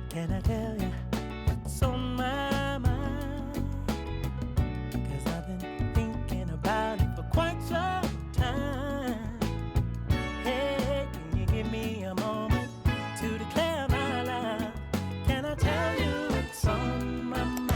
Can I tell you what's on my mind? 'Cause I've been thinking about it for quite some time. Hey, can you give me a moment to declare my love? Can I tell you what's on my mind?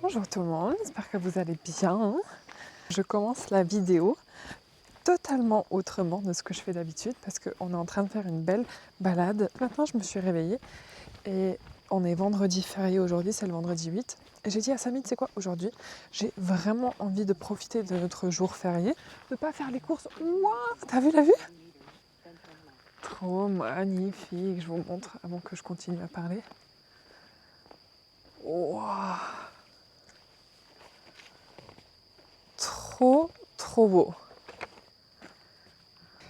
Bonjour tout le monde, j'espère que vous allez bien. Je commence la vidéo totalement autrement de ce que je fais d'habitude parce qu'on est en train de faire une belle balade. Ce matin, je me suis réveillée et on est vendredi férié aujourd'hui, c'est le vendredi 8. Et j'ai dit à Samy, tu sais quoi, aujourd'hui, j'ai vraiment envie de profiter de notre jour férié, de pas faire les courses. Waouh, t'as vu la vue? Trop magnifique, je vous montre avant que je continue à parler. Waouh! Trop beau.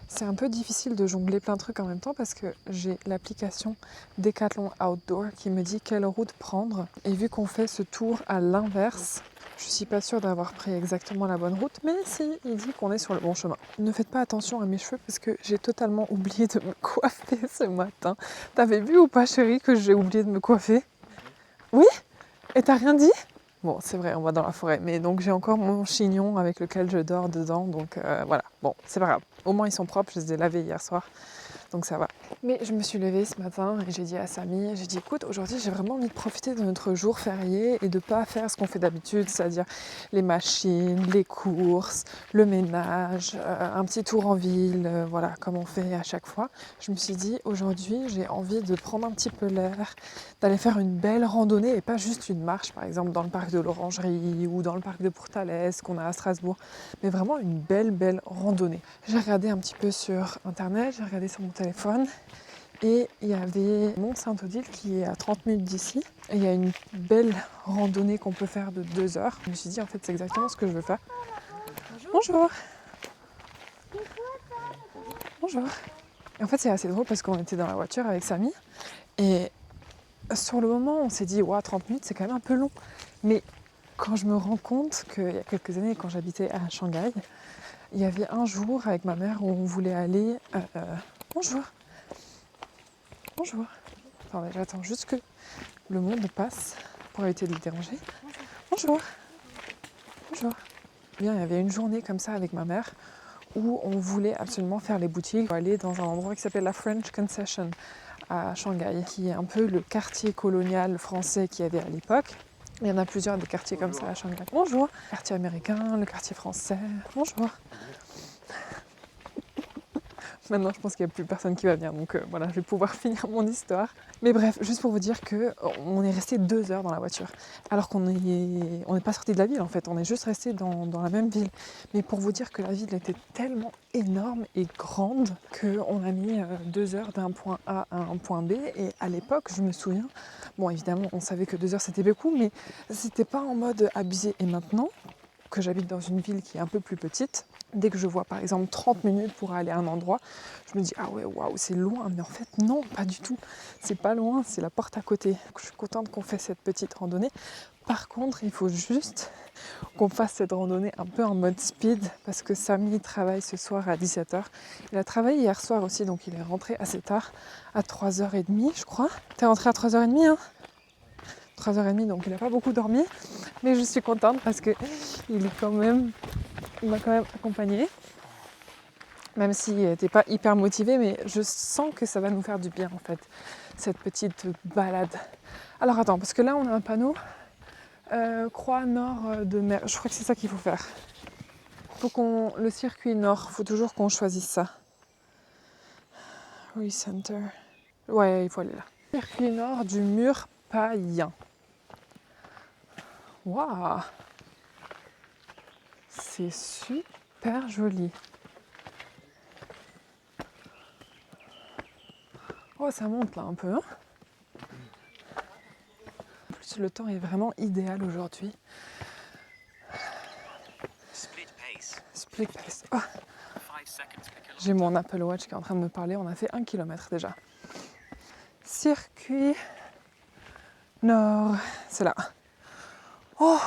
C'est un peu difficile de jongler plein de trucs en même temps parce que j'ai l'application Decathlon Outdoor qui me dit quelle route prendre. Et vu qu'on fait ce tour à l'inverse, je suis pas sûre d'avoir pris exactement la bonne route, mais si, il dit qu'on est sur le bon chemin. Ne faites pas attention à mes cheveux parce que j'ai totalement oublié de me coiffer ce matin. T'avais vu ou pas, chérie, que j'ai oublié de me coiffer? Oui? Et t'as rien dit? Bon, c'est vrai, on va dans la forêt, mais donc j'ai encore mon chignon avec lequel je dors dedans, donc voilà. Bon, c'est pas grave. Au moins ils sont propres, je les ai lavés hier soir, donc ça va. Mais je me suis levée ce matin et j'ai dit à Samy, j'ai dit écoute, aujourd'hui j'ai vraiment envie de profiter de notre jour férié et de pas faire ce qu'on fait d'habitude, c'est-à-dire les machines, les courses, le ménage, un petit tour en ville, voilà, comme on fait à chaque fois. Je me suis dit aujourd'hui j'ai envie de prendre un petit peu l'air, d'aller faire une belle randonnée et pas juste une marche, par exemple dans le parc de l'Orangerie ou dans le parc de Pourtalès qu'on a à Strasbourg, mais vraiment une belle randonnée. J'ai regardé un petit peu sur internet, j'ai regardé sur mon téléphone et il y avait Mont-Saint-Odile qui est à 30 minutes d'ici et il y a une belle randonnée qu'on peut faire de 2 heures. Je me suis dit en fait c'est exactement ce que je veux faire. Bonjour. Bonjour. Et en fait c'est assez drôle parce qu'on était dans la voiture avec Samy et sur le moment on s'est dit ouais, 30 minutes c'est quand même un peu long, mais quand je me rends compte qu'il y a quelques années quand j'habitais à Shanghai, il y avait un jour avec ma mère où on voulait aller... Bonjour. Bonjour. Attendez, j'attends juste que le monde passe pour éviter de le déranger. Bonjour. Bonjour. Bien, il y avait une journée comme ça avec ma mère où on voulait absolument faire les boutiques, aller dans un endroit qui s'appelle la French Concession à Shanghai, qui est un peu le quartier colonial français qu'il y avait à l'époque. Il y en a plusieurs des quartiers comme ça à Shanghai. Bonjour. Le quartier américain, le quartier français. Bonjour. Maintenant, je pense qu'il n'y a plus personne qui va venir, donc voilà, je vais pouvoir finir mon histoire. Mais bref, juste pour vous dire qu'on est resté 2 heures dans la voiture, alors qu'on n'est pas sorti de la ville en fait, on est juste resté dans la même ville. Mais pour vous dire que la ville était tellement énorme et grande qu'on a mis 2 heures d'un point A à un point B. Et à l'époque, je me souviens, bon évidemment, on savait que 2 heures c'était beaucoup, mais c'était pas en mode abusé. Et maintenant que j'habite dans une ville qui est un peu plus petite, dès que je vois par exemple 30 minutes pour aller à un endroit, je me dis ah ouais waouh c'est loin, mais en fait non pas du tout, c'est pas loin, c'est la porte à côté. Je suis contente qu'on fasse cette petite randonnée. Par contre il faut juste qu'on fasse cette randonnée un peu en mode speed parce que Samy travaille ce soir à 17h. Il a travaillé hier soir aussi donc il est rentré assez tard, à 3h30 je crois. T'es rentré à 3h30 hein? 3h30 donc il n'a pas beaucoup dormi, mais je suis contente parce que il m'a quand même accompagné, même s'il n'était pas hyper motivé, mais je sens que ça va nous faire du bien en fait, cette petite balade. Alors attends, parce que là on a un panneau croix nord de mer, je crois que c'est ça qu'il faut faire. Le circuit nord, faut toujours qu'on choisisse ça. Recenter. Ouais, il faut aller là. Circuit nord du mur païen. Waouh! C'est super joli. Oh, ça monte là un peu. Hein, plus, le temps est vraiment idéal aujourd'hui. Split pace. Oh. J'ai mon Apple Watch qui est en train de me parler. On a fait 1 kilomètre déjà. Circuit Nord. C'est là. Oh,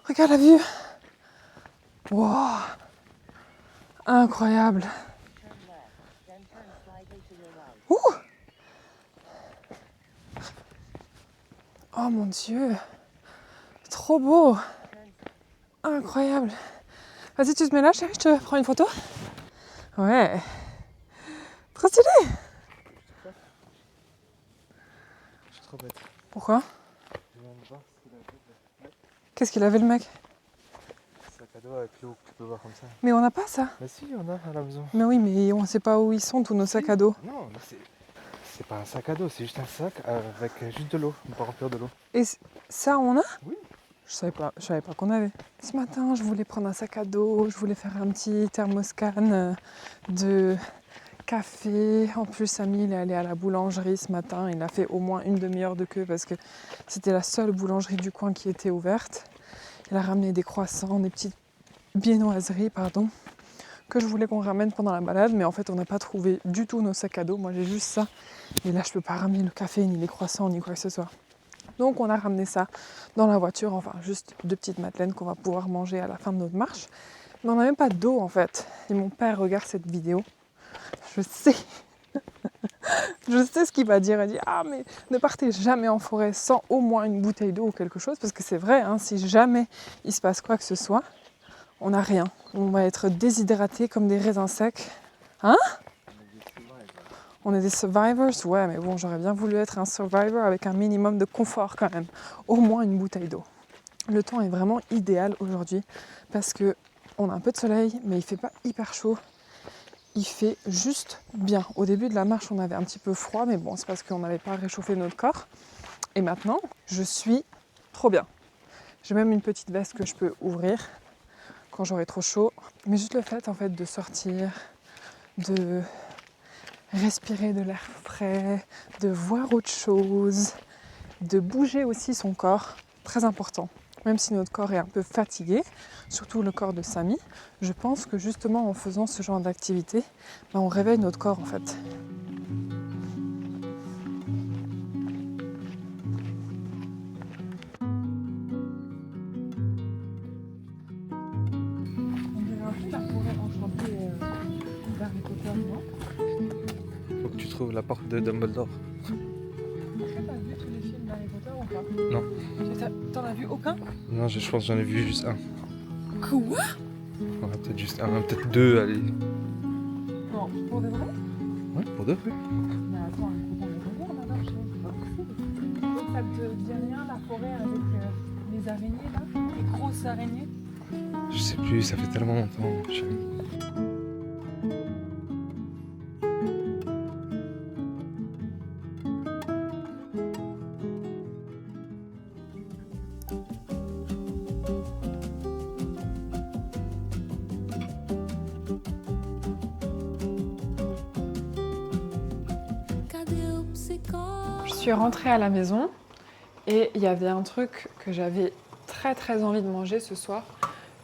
regarde la vue. Wow. Incroyable. Ouh. Oh mon Dieu. Trop beau. Incroyable. Vas-y, tu te mets là, chérie, je te prends une photo. Ouais. Trop stylé. Je suis trop bête. Pourquoi? Je viens de voir ce qu'il avait. Qu'est-ce qu'il avait le mec? Sac à dos avec l'eau que tu peux voir comme ça. Mais on n'a pas ça. Mais si, on a à la maison. Mais oui, mais on sait pas où ils sont tous nos sacs à dos. Non, mais c'est pas un sac à dos, c'est juste un sac avec juste de l'eau, pour remplir de l'eau. Et ça, on a? Oui. Je savais pas qu'on avait. Ce matin, je voulais prendre un sac à dos, je voulais faire un petit thermoscan de café. En plus, Samy, il est allé à la boulangerie ce matin. Il a fait au moins une demi-heure de queue parce que c'était la seule boulangerie du coin qui était ouverte. Il a ramené des croissants, des petites viennoiseries, que je voulais qu'on ramène pendant la balade. Mais en fait, on n'a pas trouvé du tout nos sacs à dos. Moi, j'ai juste ça. Et là, je peux pas ramener le café, ni les croissants, ni quoi que ce soit. Donc on a ramené ça dans la voiture, enfin juste 2 petites madeleines qu'on va pouvoir manger à la fin de notre marche. Mais on n'a même pas d'eau en fait. Et mon père regarde cette vidéo. Je sais. Je sais ce qu'il va dire. Il dit ah mais ne partez jamais en forêt sans au moins une bouteille d'eau ou quelque chose. Parce que c'est vrai, hein, si jamais il se passe quoi que ce soit, on n'a rien. On va être déshydraté comme des raisins secs. Hein ? On est des survivors, ouais, mais bon, j'aurais bien voulu être un survivor avec un minimum de confort quand même. Au moins une bouteille d'eau. Le temps est vraiment idéal aujourd'hui parce que on a un peu de soleil, mais il fait pas hyper chaud. Il fait juste bien. Au début de la marche, on avait un petit peu froid, mais bon, c'est parce qu'on n'avait pas réchauffé notre corps. Et maintenant, je suis trop bien. J'ai même une petite veste que je peux ouvrir quand j'aurai trop chaud. Mais juste le fait, en fait, de sortir, de respirer de l'air frais, de voir autre chose, de bouger aussi son corps, très important. Même si notre corps est un peu fatigué, surtout le corps de Samy, je pense que justement en faisant ce genre d'activité, on réveille notre corps en fait. On dirait un peu la forêt enchantée d'Harry Potter, non ? Faut que tu trouves la porte de Dumbledore. Est-ce que t'as vu tous les films d'Harry Potter ou pas ? Non. T'en as vu aucun ? Non, je pense que j'en ai vu juste un. Quoi ? Ouais, peut-être juste un, peut-être 2, allez. Non, pour de vrai ? Ouais, pour 2, oui. Mais attends, on est regarde là-bas, c'est pas possible. Donc ça te dit rien la forêt avec les araignées là ? Les grosses araignées ? Je sais plus, ça fait tellement longtemps. Je suis rentrée à la maison et il y avait un truc que j'avais très envie de manger ce soir.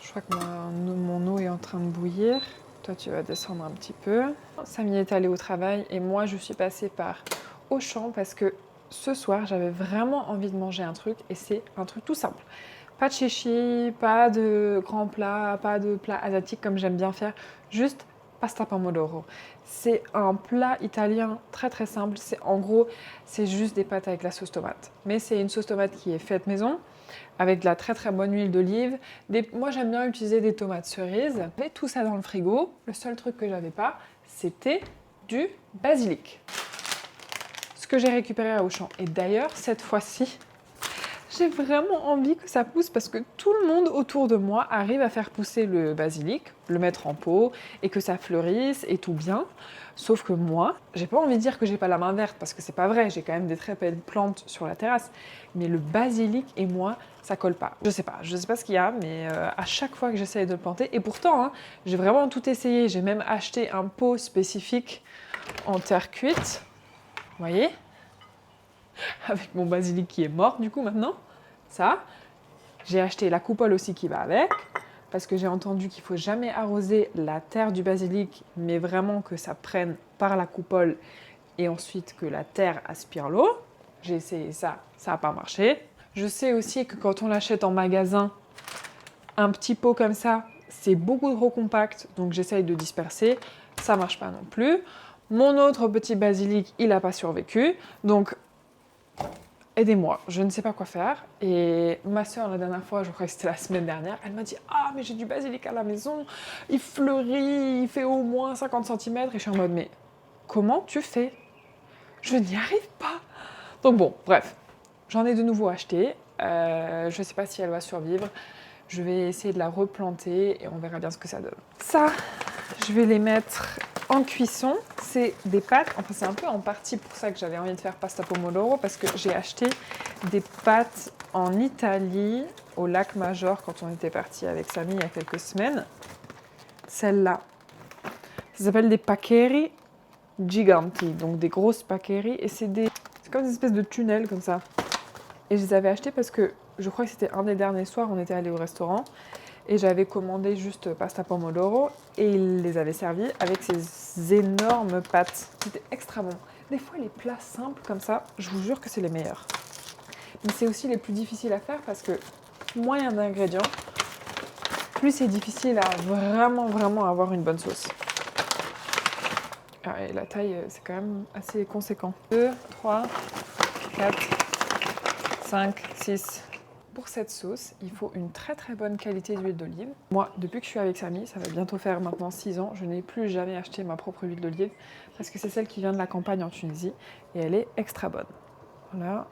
Je crois que mon eau est en train de bouillir. Toi, tu vas descendre un petit peu. Samy est allé au travail et moi, je suis passée par Auchan parce que ce soir, j'avais vraiment envie de manger un truc et c'est un truc tout simple. Pas de chichi, pas de grands plats, pas de plats asiatiques comme j'aime bien faire, juste pasta pomodoro. C'est un plat italien très simple. En gros, c'est juste des pâtes avec la sauce tomate. Mais c'est une sauce tomate qui est faite maison, avec de la très bonne huile d'olive. Moi, j'aime bien utiliser des tomates cerises. J'avais tout ça dans le frigo. Le seul truc que j'avais pas, c'était du basilic. Ce que j'ai récupéré à Auchan. Et d'ailleurs, cette fois-ci, j'ai vraiment envie que ça pousse parce que tout le monde autour de moi arrive à faire pousser le basilic, le mettre en pot et que ça fleurisse et tout bien. Sauf que moi, j'ai pas envie de dire que j'ai pas la main verte parce que c'est pas vrai, j'ai quand même des très belles plantes sur la terrasse. Mais le basilic et moi, ça colle pas. Je sais pas ce qu'il y a, mais à chaque fois que j'essaye de le planter, et pourtant, hein, j'ai vraiment tout essayé. J'ai même acheté un pot spécifique en terre cuite. Vous voyez ? avec mon basilic qui est mort du coup maintenant. Ça. J'ai acheté la coupole aussi qui va avec, parce que j'ai entendu qu'il ne faut jamais arroser la terre du basilic, mais vraiment que ça prenne par la coupole et ensuite que la terre aspire l'eau. J'ai essayé ça, ça n'a pas marché. Je sais aussi que quand on l'achète en magasin, un petit pot comme ça, c'est beaucoup trop compact, donc j'essaye de disperser. Ça marche pas non plus. Mon autre petit basilic, il n'a pas survécu, donc aidez-moi, je ne sais pas quoi faire. Et ma soeur, la dernière fois, je crois que c'était la semaine dernière, elle m'a dit « Ah, mais j'ai du basilic à la maison, il fleurit, il fait au moins 50 cm. » Et je suis en mode « Mais comment tu fais ? Je n'y arrive pas !» Donc bon, bref, j'en ai de nouveau acheté. Je ne sais pas si elle va survivre. Je vais essayer de la replanter et on verra bien ce que ça donne. Ça, je vais les mettre en cuisson. C'est des pâtes, enfin c'est un peu en partie pour ça que j'avais envie de faire pasta pomodoro, parce que j'ai acheté des pâtes en Italie, au lac Major, quand on était parti avec Samy il y a quelques semaines. Celle-là, ça s'appelle des paccheri giganti, donc des grosses paccheri, et c'est comme des espèces de tunnels comme ça. Et je les avais achetés parce que je crois que c'était un des derniers soirs, on était allé au restaurant, et j'avais commandé juste pasta pomodoro et ils les avaient servis avec ces énormes pâtes. C'était extra bon. Des fois, les plats simples comme ça, je vous jure que c'est les meilleurs. Mais c'est aussi les plus difficiles à faire parce que moins il y a d'ingrédients, plus c'est difficile à vraiment avoir une bonne sauce. Ah, et la taille, c'est quand même assez conséquent. 2, 3, 4, 5, 6... Pour cette sauce, il faut une très bonne qualité d'huile d'olive. Moi, depuis que je suis avec Samy, ça va bientôt faire maintenant 6 ans, je n'ai plus jamais acheté ma propre huile d'olive parce que c'est celle qui vient de la campagne en Tunisie et elle est extra bonne. Voilà.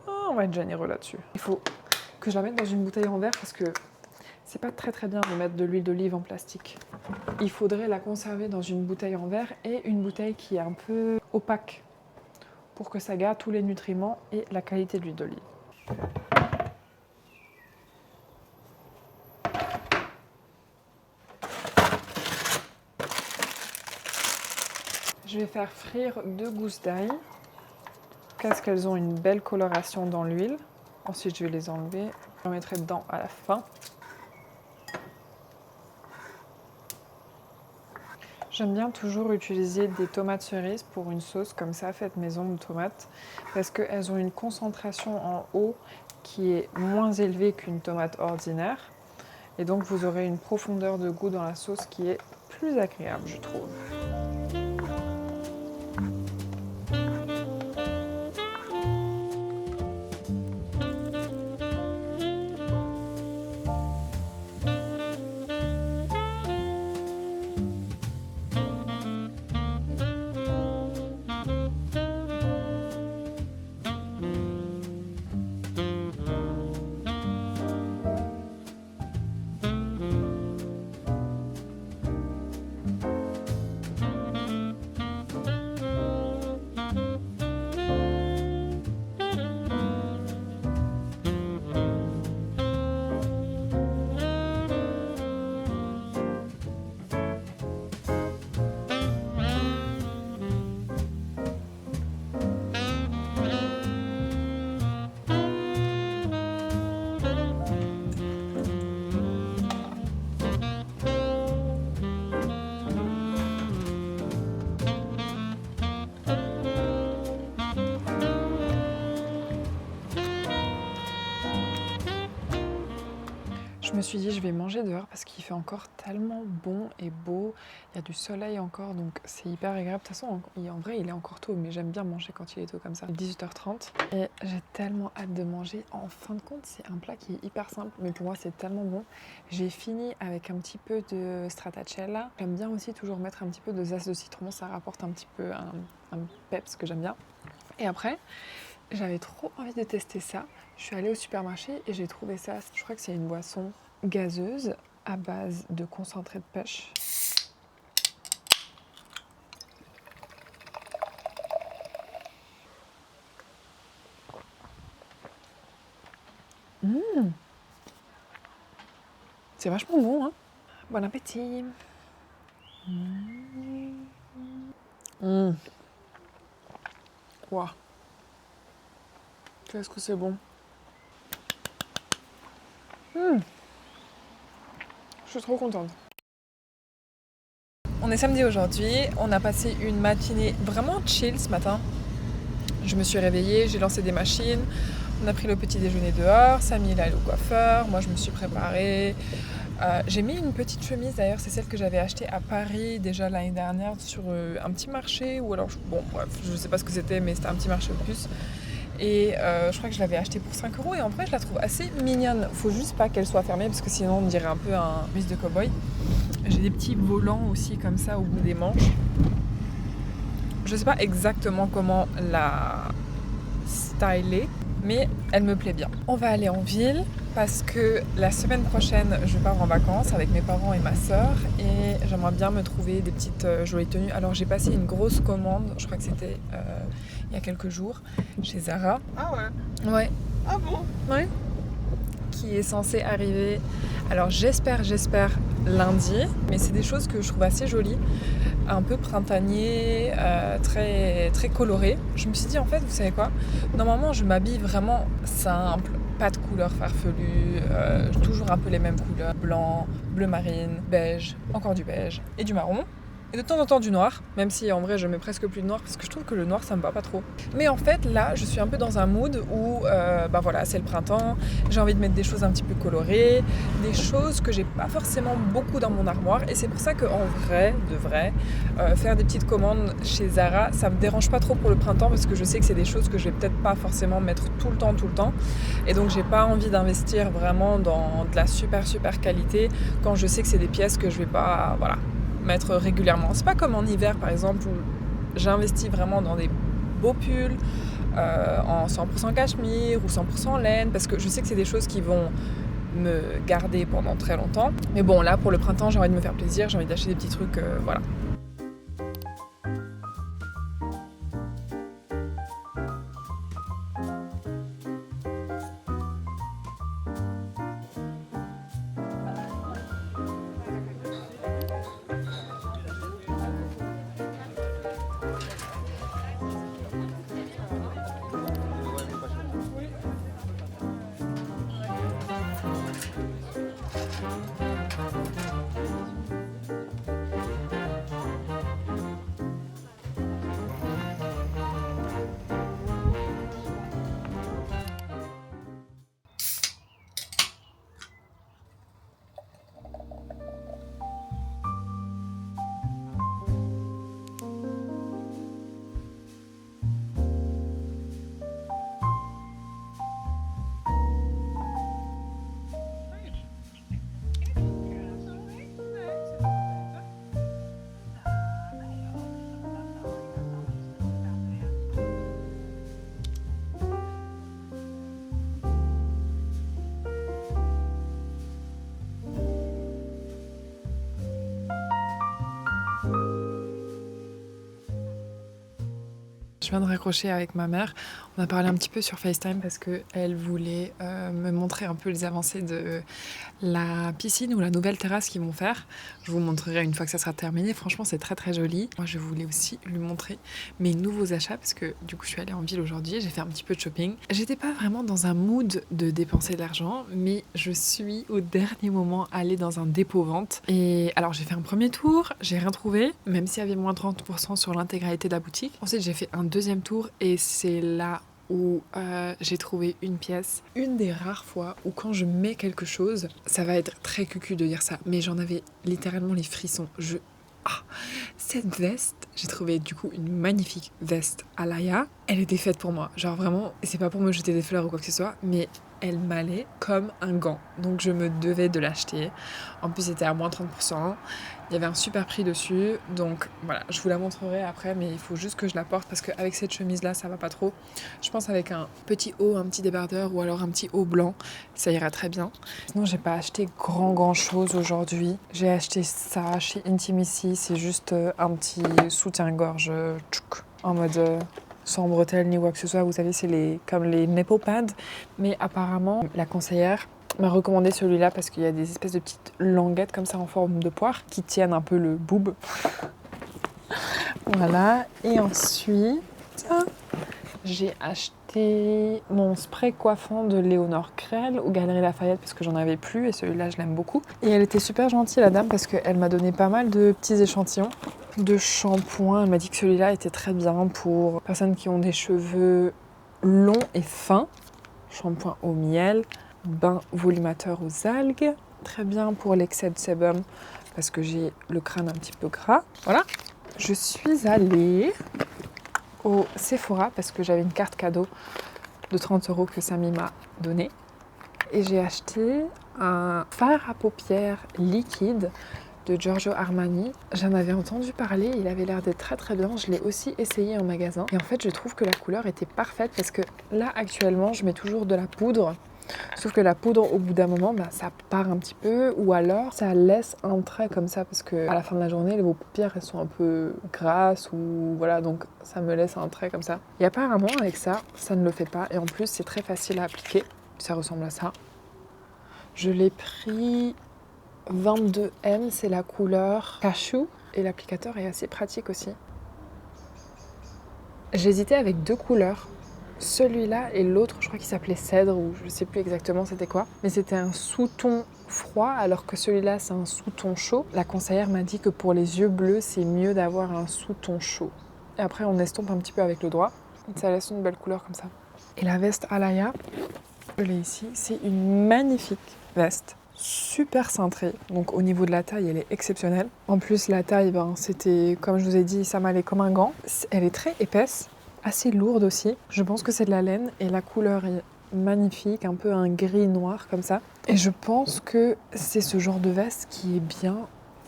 Oh, on va être généreux là-dessus. Il faut que je la mette dans une bouteille en verre parce que c'est pas très bien de mettre de l'huile d'olive en plastique. Il faudrait la conserver dans une bouteille en verre et une bouteille qui est un peu opaque pour que ça garde tous les nutriments et la qualité de l'huile d'olive. Je vais faire frire 2 gousses d'ail, parce qu'elles ont une belle coloration dans l'huile. Ensuite, je vais les enlever. Je les mettrai dedans à la fin. J'aime bien toujours utiliser des tomates cerises pour une sauce comme ça, faite maison de tomates, parce qu'elles ont une concentration en eau qui est moins élevée qu'une tomate ordinaire. Et donc, vous aurez une profondeur de goût dans la sauce qui est plus agréable, je trouve. Je me suis dit je vais manger dehors parce qu'il fait encore tellement bon et beau, il y a du soleil encore donc c'est hyper agréable. De toute façon en vrai il est encore tôt mais j'aime bien manger quand il est tôt comme ça. 18h30 et j'ai tellement hâte de manger. En fin de compte c'est un plat qui est hyper simple mais pour moi c'est tellement bon. J'ai fini avec un petit peu de stracciatella. J'aime bien aussi toujours mettre un petit peu de zeste de citron, ça rapporte un petit peu un peps que j'aime bien. Et après j'avais trop envie de tester ça. Je suis allée au supermarché et j'ai trouvé ça. Je crois que c'est une boisson gazeuse à base de concentré de pêche. C'est vachement bon, hein. Bon appétit. Wow. Qu'est-ce que c'est bon. Je suis trop contente. On est samedi aujourd'hui, on a passé une matinée vraiment chill ce matin. Je me suis réveillée, j'ai lancé des machines, on a pris le petit déjeuner dehors, Samy est allé au coiffeur, moi je me suis préparée. J'ai mis une petite chemise d'ailleurs, c'est celle que j'avais achetée à Paris déjà l'année dernière sur un petit marché, ou alors, bon bref, je sais pas ce que c'était, mais c'était un petit marché au plus. Et je crois que je l'avais achetée pour 5 € et en vrai je la trouve assez mignonne. Faut juste pas qu'elle soit fermée parce que sinon on dirait un peu un chemise de cow-boy. J'ai des petits volants aussi comme ça au bout des manches. Je sais pas exactement comment la styler, mais elle me plaît bien. On va aller en ville parce que la semaine prochaine je pars en vacances avec mes parents et ma sœur et j'aimerais bien me trouver des petites jolies tenues. Alors j'ai passé une grosse commande, je crois que c'était il y a quelques jours chez Zara. Ah ouais? Ouais. Ah bon? Ouais. Qui est censé arriver, alors j'espère lundi, mais c'est des choses que je trouve assez jolies, un peu printanier, très, très coloré. Je me suis dit en fait, vous savez quoi, normalement je m'habille vraiment simple, pas de couleurs farfelues, toujours un peu les mêmes couleurs, blanc, bleu marine, beige, encore du beige et du marron. Et de temps en temps du noir, même si en vrai je mets presque plus de noir parce que je trouve que le noir ça me va pas trop. Mais en fait là je suis un peu dans un mood où bah voilà, c'est le printemps, j'ai envie de mettre des choses un petit peu colorées, des choses que j'ai pas forcément beaucoup dans mon armoire et c'est pour ça qu'en vrai, de vrai, faire des petites commandes chez Zara ça me dérange pas trop pour le printemps parce que je sais que c'est des choses que je vais peut-être pas forcément mettre tout le temps et donc j'ai pas envie d'investir vraiment dans de la super qualité quand je sais que c'est des pièces que je vais pas, voilà, mettre régulièrement. C'est pas comme en hiver par exemple où j'investis vraiment dans des beaux pulls en 100% cachemire ou 100% laine parce que je sais que c'est des choses qui vont me garder pendant très longtemps. Mais bon là pour le printemps j'ai envie de me faire plaisir, j'ai envie d'acheter des petits trucs, voilà. Je viens de raccrocher avec ma mère. On a parlé un petit peu sur FaceTime parce qu'elle voulait me montrer un peu les avancées de la piscine ou la nouvelle terrasse qu'ils vont faire. Je vous montrerai une fois que ça sera terminé. Franchement, c'est très joli. Moi, je voulais aussi lui montrer mes nouveaux achats parce que du coup, je suis allée en ville aujourd'hui. J'ai fait un petit peu de shopping. J'étais pas vraiment dans un mood de dépenser de l'argent, mais je suis au dernier moment allée dans un dépôt-vente. Et alors, j'ai fait un premier tour, j'ai rien trouvé, même s'il y avait moins 30% sur l'intégralité de la boutique. Ensuite, j'ai fait un deuxième tour et c'est là où j'ai trouvé une pièce. Une des rares fois où quand je mets quelque chose, ça va être très cucu de dire ça, mais j'en avais littéralement les frissons. Cette veste, j'ai trouvé du coup une magnifique veste à Laïa. Elle était faite pour moi, genre vraiment, c'est pas pour me jeter des fleurs ou quoi que ce soit, mais elle m'allait comme un gant. Donc je me devais de l'acheter. En plus c'était à moins 30%. Il y avait un super prix dessus. Donc voilà, je vous la montrerai après, mais il faut juste que je la porte parce qu'avec cette chemise là ça va pas trop. Je pense avec un petit haut, un petit débardeur ou alors un petit haut blanc, ça ira très bien. Sinon j'ai pas acheté grand chose aujourd'hui. J'ai acheté ça chez Intimacy, c'est juste un petit soutien-gorge en mode sans bretelles ni quoi que ce soit. Vous savez, c'est comme les nipple pads. Mais apparemment, la conseillère m'a recommandé celui-là parce qu'il y a des espèces de petites languettes comme ça en forme de poire qui tiennent un peu le boob. Voilà. Et ensuite, J'ai acheté mon spray coiffant de Léonore Crel aux Galeries Lafayette parce que j'en avais plus et celui-là je l'aime beaucoup. Et elle était super gentille la dame parce qu'elle m'a donné pas mal de petits échantillons de shampoing. Elle m'a dit que celui-là était très bien pour personnes qui ont des cheveux longs et fins. Shampoing au miel, bain volumateur aux algues. Très bien pour l'excès de sébum parce que j'ai le crâne un petit peu gras. Voilà. Je suis allée au Sephora parce que j'avais une carte cadeau de 30 € que Samy m'a donnée. Et j'ai acheté un fard à paupières liquide de Giorgio Armani. J'en avais entendu parler, il avait l'air d'être très très bien. Je l'ai aussi essayé en magasin. Et en fait, je trouve que la couleur était parfaite parce que là, actuellement, je mets toujours de la poudre. Sauf que la poudre, au bout d'un moment, ça part un petit peu ou alors ça laisse un trait comme ça parce que à la fin de la journée, vos paupières elles sont un peu grasses ou voilà, donc ça me laisse un trait comme ça. Et apparemment avec ça, ça ne le fait pas et en plus c'est très facile à appliquer. Ça ressemble à ça. Je l'ai pris 22M, c'est la couleur cashew et l'applicateur est assez pratique aussi. J'hésitais avec deux couleurs. Celui-là et l'autre, je crois qu'il s'appelait cèdre ou je sais plus exactement c'était quoi. Mais c'était un sous-ton froid alors que celui-là c'est un sous-ton chaud. La conseillère m'a dit que pour les yeux bleus c'est mieux d'avoir un sous-ton chaud. Et après on estompe un petit peu avec le doigt. Ça laisse une belle couleur comme ça. Et la veste Alaya, je l'ai ici, c'est une magnifique veste. Super cintrée, donc au niveau de la taille elle est exceptionnelle. En plus la taille, c'était comme je vous ai dit, ça m'allait comme un gant. Elle est très épaisse. Assez lourde aussi. Je pense que c'est de la laine et la couleur est magnifique, un peu un gris noir comme ça. Et je pense que c'est ce genre de veste qui est bien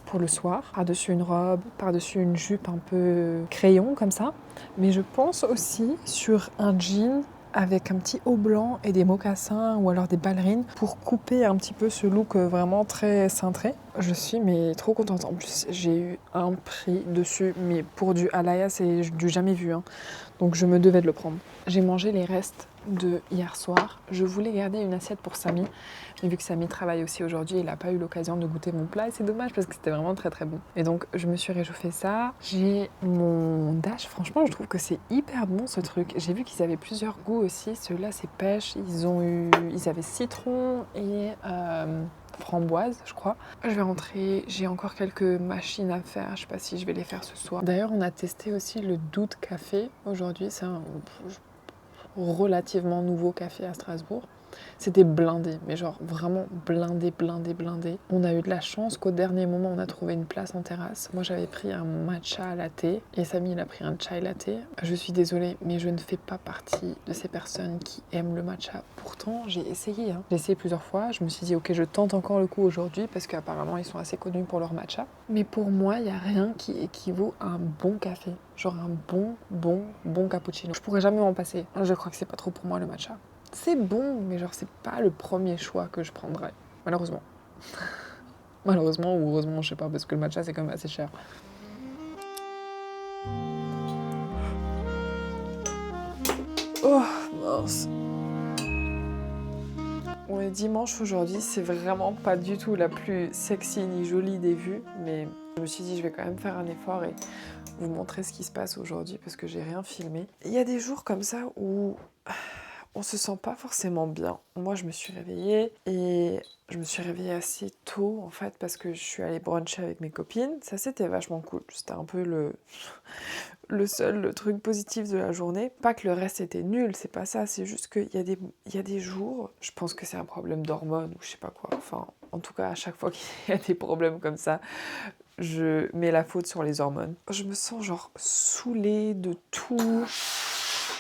pour le soir. Par-dessus une robe, par-dessus une jupe un peu crayon comme ça. Mais je pense aussi sur un jean avec un petit haut blanc et des mocassins ou alors des ballerines pour couper un petit peu ce look vraiment très cintré. Je suis trop contente. En plus, j'ai eu un prix dessus, mais pour du Alaya, c'est du jamais vu. Donc je me devais de le prendre. J'ai mangé les restes de hier soir. Je voulais garder une assiette pour Samy, mais vu que Samy travaille aussi aujourd'hui, il n'a pas eu l'occasion de goûter mon plat et c'est dommage parce que c'était vraiment très très bon. Et donc je me suis réchauffé ça. J'ai mon dash. Franchement, je trouve que c'est hyper bon ce truc. J'ai vu qu'ils avaient plusieurs goûts aussi. Ceux-là, c'est pêche. Ils avaient citron et framboise, je crois. Je vais rentrer, j'ai encore quelques machines à faire, je sais pas si je vais les faire ce soir. D'ailleurs, on a testé aussi le Doute Café aujourd'hui, c'est un relativement nouveau café à Strasbourg. C'était blindé, mais genre vraiment blindé. On a eu de la chance qu'au dernier moment, on a trouvé une place en terrasse. Moi, j'avais pris un matcha latte et Samy, il a pris un chai latte. Je suis désolée, mais je ne fais pas partie de ces personnes qui aiment le matcha. Pourtant, j'ai essayé. J'ai essayé plusieurs fois. Je me suis dit, ok, je tente encore le coup aujourd'hui parce qu'apparemment, ils sont assez connus pour leur matcha. Mais pour moi, il n'y a rien qui équivaut à un bon café. Genre un bon cappuccino. Je pourrais jamais m'en passer. Je crois que c'est pas trop pour moi le matcha. C'est bon, mais genre c'est pas le premier choix que je prendrais. Malheureusement. Malheureusement ou heureusement, je sais pas, parce que le matcha c'est quand même assez cher. Oh mince. On est dimanche aujourd'hui, c'est vraiment pas du tout la plus sexy ni jolie des vues, mais je me suis dit je vais quand même faire un effort et vous montrer ce qui se passe aujourd'hui parce que j'ai rien filmé. Il y a des jours comme ça où on se sent pas forcément bien. Moi, je me suis réveillée et je me suis réveillée assez tôt en fait parce que je suis allée bruncher avec mes copines. Ça, c'était vachement cool. C'était un peu le seul truc positif de la journée. Pas que le reste était nul, c'est pas ça. C'est juste qu'il y a des jours, je pense que c'est un problème d'hormones ou je sais pas quoi. Enfin, en tout cas, à chaque fois qu'il y a des problèmes comme ça, je mets la faute sur les hormones. Je me sens genre saoulée de tout.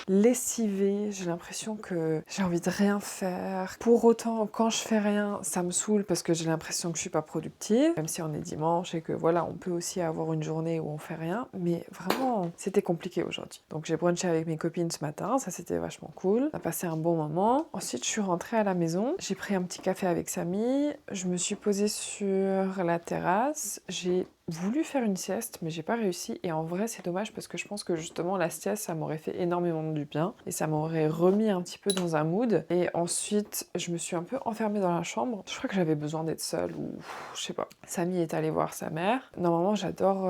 Lessivée, j'ai l'impression que j'ai envie de rien faire. Pour autant, quand je fais rien, ça me saoule parce que j'ai l'impression que je suis pas productive. Même si on est dimanche et que voilà, on peut aussi avoir une journée où on fait rien. Mais vraiment, c'était compliqué aujourd'hui. Donc j'ai brunché avec mes copines ce matin, ça c'était vachement cool. On a passé un bon moment. Ensuite, je suis rentrée à la maison. J'ai pris un petit café avec Samy. Je me suis posée sur la terrasse. J'ai voulu faire une sieste, mais j'ai pas réussi. Et en vrai, c'est dommage parce que je pense que justement, la sieste, ça m'aurait fait énormément du bien. Et ça m'aurait remis un petit peu dans un mood. Et ensuite, je me suis un peu enfermée dans la chambre. Je crois que j'avais besoin d'être seule ou je sais pas. Samy est allé voir sa mère. Normalement, j'adore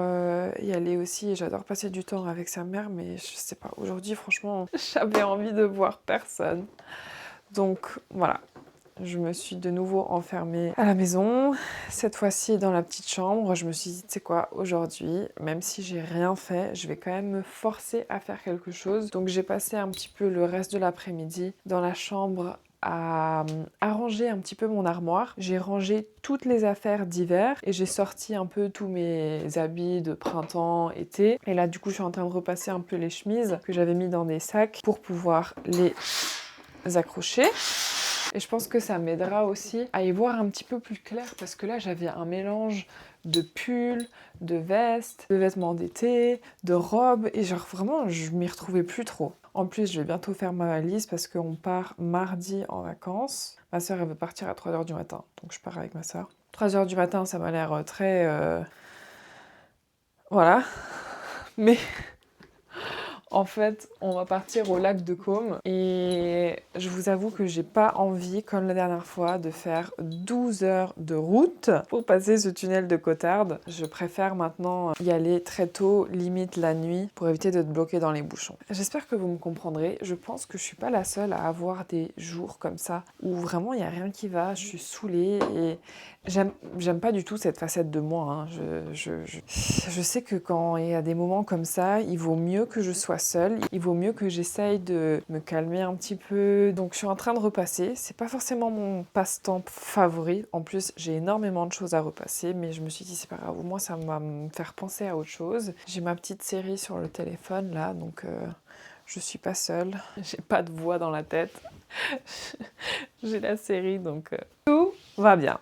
y aller aussi et j'adore passer du temps avec sa mère. Mais je sais pas, aujourd'hui, franchement, j'avais envie de voir personne. Donc, voilà. Je me suis de nouveau enfermée à la maison, cette fois-ci dans la petite chambre. Je me suis dit, tu sais quoi, aujourd'hui, même si j'ai rien fait, je vais quand même me forcer à faire quelque chose. Donc j'ai passé un petit peu le reste de l'après-midi dans la chambre à arranger un petit peu mon armoire. J'ai rangé toutes les affaires d'hiver et j'ai sorti un peu tous mes habits de printemps, été. Et là, du coup, je suis en train de repasser un peu les chemises que j'avais mis dans des sacs pour pouvoir les accrocher. Et je pense que ça m'aidera aussi à y voir un petit peu plus clair parce que là j'avais un mélange de pulls, de vestes, de vêtements d'été, de robes et genre vraiment je m'y retrouvais plus trop. En plus je vais bientôt faire ma valise parce qu'on part mardi en vacances. Ma soeur elle veut partir à 3h du matin donc je pars avec ma soeur. 3h du matin ça m'a l'air très... Voilà. Mais... En fait, on va partir au lac de Caume et je vous avoue que j'ai pas envie, comme la dernière fois, de faire 12 heures de route pour passer ce tunnel de Cotarde. Je préfère maintenant y aller très tôt, limite la nuit, pour éviter de te bloquer dans les bouchons. J'espère que vous me comprendrez. Je pense que je suis pas la seule à avoir des jours comme ça où vraiment il y a rien qui va, je suis saoulée et j'aime pas du tout cette facette de moi. Hein. Je sais que quand il y a des moments comme ça, il vaut mieux que je sois seule, il vaut mieux que j'essaye de me calmer un petit peu. Donc je suis en train de repasser, c'est pas forcément mon passe-temps favori, en plus j'ai énormément de choses à repasser, mais je me suis dit c'est pas grave, au moins ça va me faire penser à autre chose. J'ai ma petite série sur le téléphone là, donc je suis pas seule, j'ai pas de voix dans la tête, j'ai la série donc tout va bien.